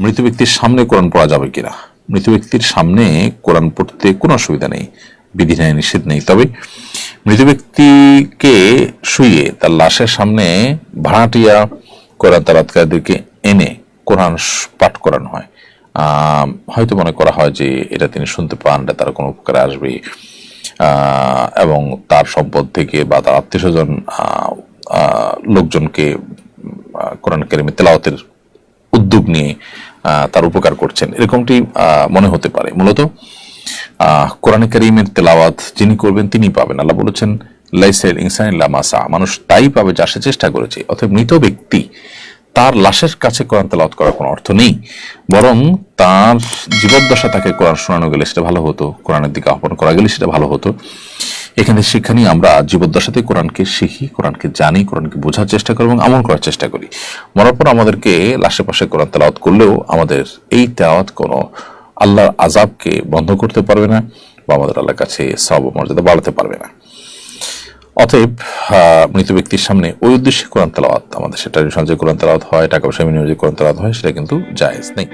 মৃত ব্যক্তির সামনে কোরআন পড়া যাবে কিনা? মৃত ব্যক্তির সামনে কোরআন পড়তে কোনো অসুবিধা নেই, বিধি নেই, নিষেধ নেই। তবে মৃত ব্যক্তিকে শুইয়ে তার লাশের সামনে ভাড়াটিয়া কোরআন তেলাওয়াতকারীদেরকে এনে কোরআন পাঠ করানো হয়। হয়তো মনে করা হয় যে এটা তিনি শুনতে পান, এটা তার কোনো উপকারে আসবে, এবং তার সম্পদ থেকে বা তার আত্মীয় স্বজন লোকজনকে কোরআন কারীমের তেলাওয়াতের উদ্যোগ নিয়ে তার উপকার করছেন, এরকমটি মনে হতে পারে। মূলত কোরআন কারীমের তেলাওয়াত যিনি করবেন তিনি পাবেন। আল্লাহ বলেছেন, লাইসাল ইনসান ইল্লা মা সা, মানুষ তাই পাবে যা সে চেষ্টা করেছে। অতএব মৃত ব্যক্তি তার লাশের কাছে কোরআন তেলাওয়াত করার কোনো অর্থ নেই, বরং তার জীবদ্দশা তাকে কোরআন শোনানো গেলে সেটা ভালো হতো, কোরআনের দিকে আহ্বান করা গেলে সেটা ভালো হতো। এখানে শিক্ষা নিয়ে আমরা জীবদ্দশাতে কোরআনকে শিখি, কোরআনকে জানি, কোরআনকে বোঝার চেষ্টা করি এবং আমল করার চেষ্টা করি। মরার পর আমাদেরকে লাশের পাশে কোরআন তেলাওয়াত করলেও আমাদের এই তেলাওয়াত কোনো আল্লাহর আযাবকে বন্ধ করতে পারবে না বা আমাদের আল্লাহর কাছে সওয়াব মর্যাদা বাড়াতে পারবে না। অতএব মৃত ব্যক্তির সামনে ওই উদ্দেশ্যে কোরআন তেলাওয়াত, আমাদের সেটা সঞ্চয় কোরআন তেলাওয়াত হয়, টাকা পয়সা বিনিয়োগে কোরআন তেলাওয়াত হয়, সেটা কিন্তু জায়েজ নেই।